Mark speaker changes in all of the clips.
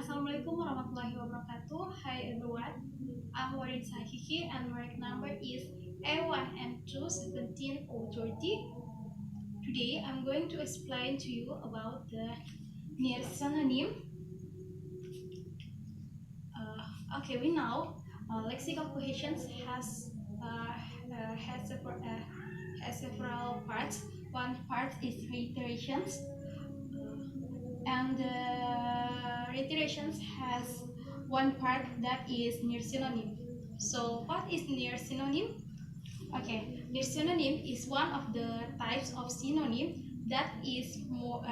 Speaker 1: Assalamualaikum warahmatullahi wabarakatuh. Hi everyone, I'm Warid Sakiki and my number is A1M217O30. Today I'm going to explain to you about the near synonym. We know lexical cohesions has several parts. One part is reiterations, and reiterations has one part that is near synonym. So what is near synonym? Okay, near synonym is one of the types of synonym that is more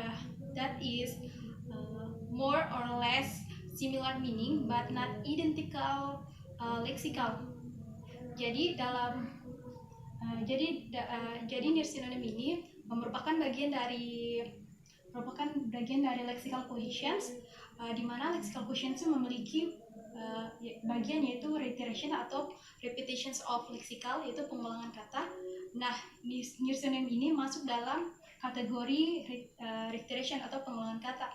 Speaker 1: or less similar meaning but not identical lexical. Jadi jadi near synonym ini merupakan bagian dari lexical cohesions, di mana lexical cohesions memiliki bagian yaitu reiteration atau repetitions of lexical, yaitu pengulangan kata. Nah, near synonym ini masuk dalam kategori reiteration atau pengulangan kata.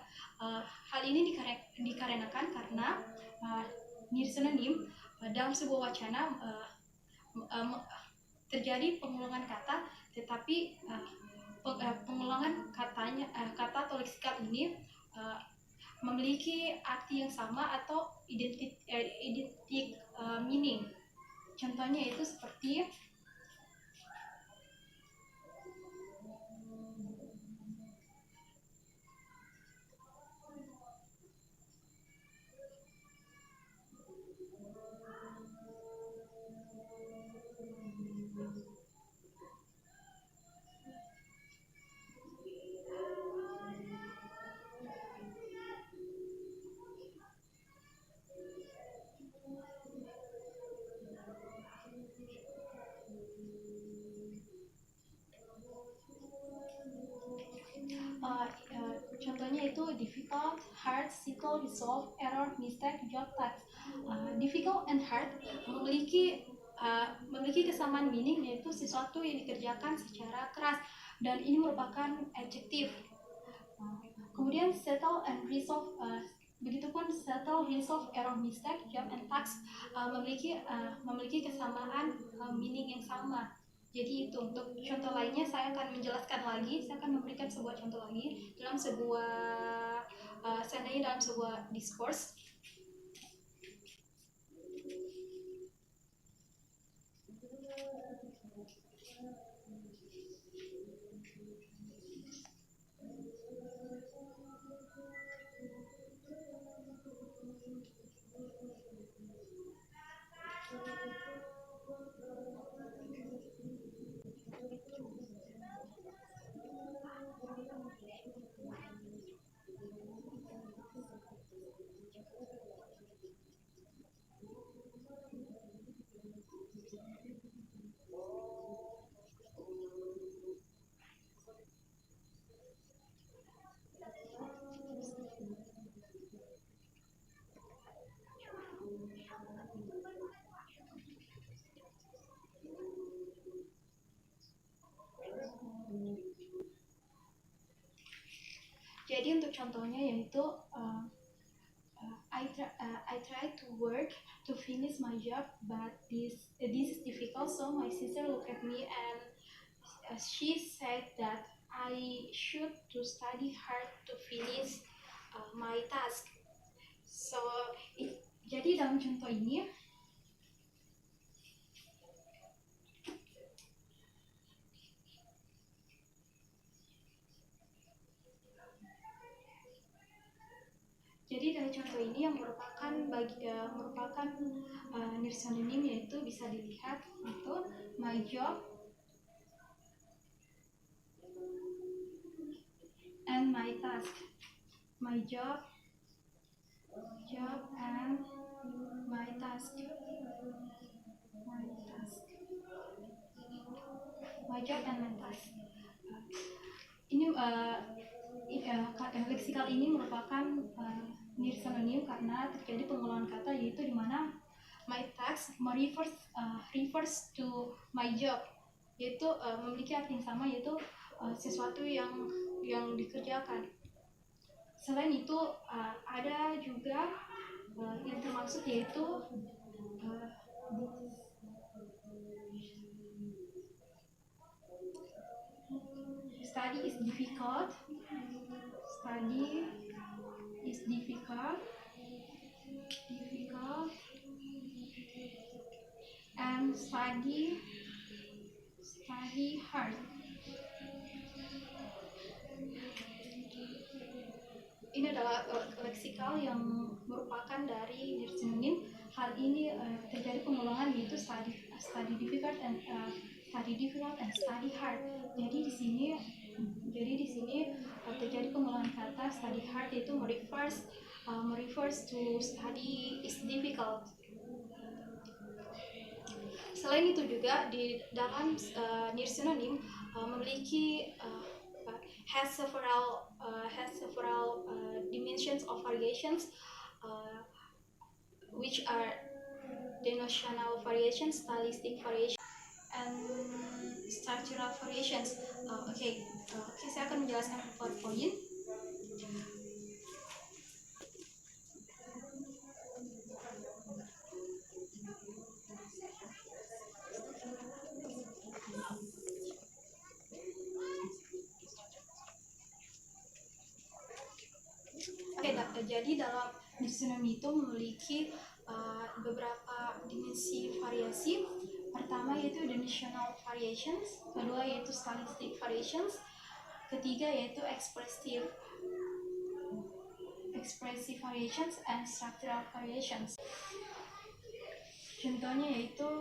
Speaker 1: Hal ini dikarenakan karena near synonym dalam sebuah wacana terjadi pengulangan kata, tetapi pengulangan kata atau leksikal ini memiliki arti yang sama atau identik meaning. Contohnya itu seperti contohnya itu difficult, hard, simple, resolve, error, mistake, job, task. Difficult and hard memiliki kesamaan meaning, yaitu sesuatu yang dikerjakan secara keras, dan ini merupakan adjektif. Kemudian settle and resolve, begitupun settle, resolve, error, mistake, job, and task memiliki kesamaan meaning yang sama. Jadi itu. Untuk contoh lainnya saya akan menjelaskan lagi, saya akan memberikan sebuah contoh lagi dalam sebuah seandainya dalam sebuah discourse. Jadi untuk contohnya yaitu I try to work to finish my job, but this is difficult. So my sister looked at me and she said that I should to study hard to finish my task. So jadi dalam contoh ini yang merupakan near synonym, yaitu bisa dilihat itu my job and my task. My job and my task. My job and my task. Ini leksikal ini merupakan near synonym karena terjadi pengulangan kata, yaitu di mana my task refers to my job, yaitu memiliki arti yang sama, yaitu sesuatu yang dikerjakan. Selain itu ada juga yang termasuk yaitu study is difficult, and study hard. Ini adalah leksikal yang merupakan dari sinonim. Hal ini terjadi pengulangan yaitu study difficult and study hard. Jadi di sini terjadi pengulangan kata study hard, yaitu refers to study is difficult. Selain itu juga di dalam near synonym memiliki has several dimensions of variations, which are denotational variations, stylistic variations, and structural variations. Oke, saya akan menjelaskan PowerPoint. Jadi dalam synonym itu memiliki beberapa dimensi variasi. Pertama yaitu denotational variations, kedua yaitu stylistic variations, ketiga yaitu expressive variations, and structural variations. Contohnya yaitu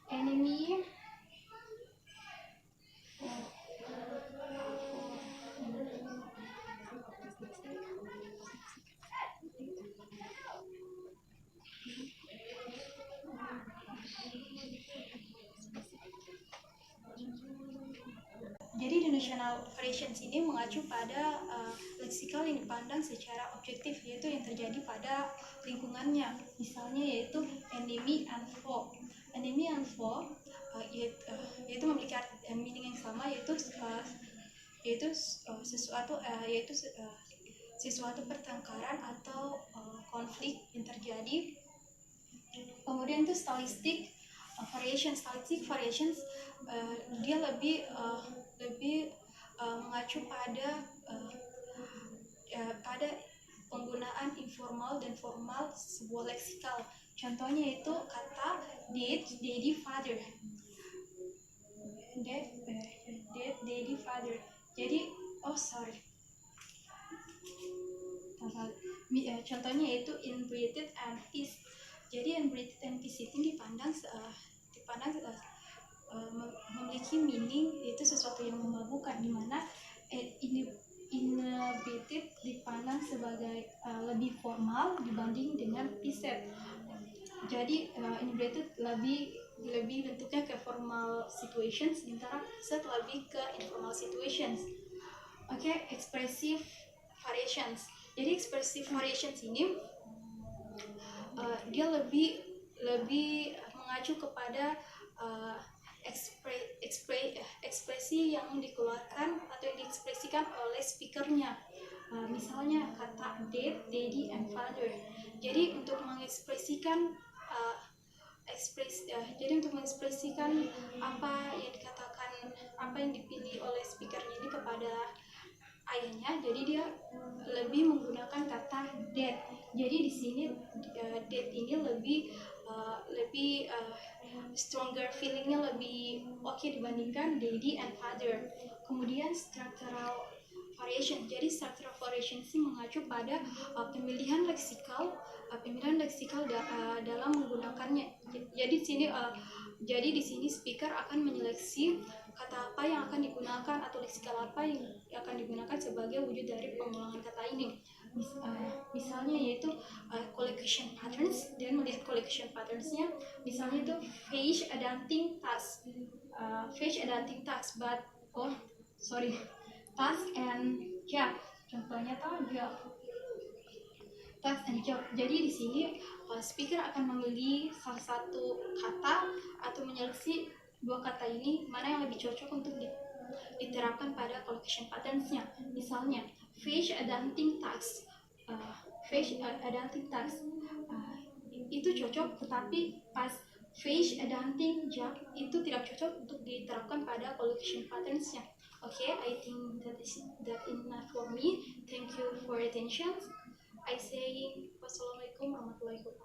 Speaker 1: enemy, Jadi denotational variations ini mengacu pada leksikal yang dipandang secara objektif, yaitu yang terjadi pada lingkungannya. Misalnya yaitu enemy and foe. Enemy and foe yaitu memiliki meaning yang sama, yaitu sesuatu pertengkaran atau konflik yang terjadi. Kemudian itu stylistic variations, dia lebih mengacu pada penggunaan informal dan formal sebuah leksikal. Contohnya itu kata dad, daddy, father. Daddy, father. Jadi contohnya yaitu inbreathed and peace. Jadi inbreathed and peace ini dipandang memiliki meaning, yaitu sesuatu yang memabukkan, di mana inbreathed dipandang sebagai lebih formal dibanding dengan peace. Jadi inbreathed lebih bentuknya ke formal situations, sementara peace lebih ke informal situations. Expressive variations. Jadi expressive variations ini dia lebih mengacu kepada ekspresi yang dikeluarkan atau yang diekspresikan oleh speakernya. Misalnya kata dad, daddy, and father. Jadi untuk mengekspresikan apa yang dikatakan, apa yang dipilih oleh speakernya ini kepada ayahnya, jadi dia lebih menggunakan kata dad. Jadi di sini dad ini lebih stronger feelingnya, lebih oke dibandingkan daddy and father. Kemudian structural variation. Jadi structural variation sih mengacu pada pemilihan leksikal dalam menggunakannya. Jadi di sini speaker akan menyeleksi kata apa yang akan digunakan atau leksikal apa yang akan digunakan sebagai wujud dari pengulangan kata ini. Misalnya yaitu collocation patterns, dan melihat collocation patternsnya, misalnya itu face adapting task, task and job. Contohnya job, task and job. Jadi di sini speaker akan memilih salah satu kata atau menyeleksi dua kata ini, mana yang lebih cocok untuk diterapkan pada collocation patterns-nya. Misalnya face adulting task. Face adulting task itu cocok, tetapi pas face adulting job itu tidak cocok untuk diterapkan pada collocation patterns-nya. Okay, I think that enough for me. Thank you for attention. I say wassalamualaikum warahmatullahi wabarakatuh.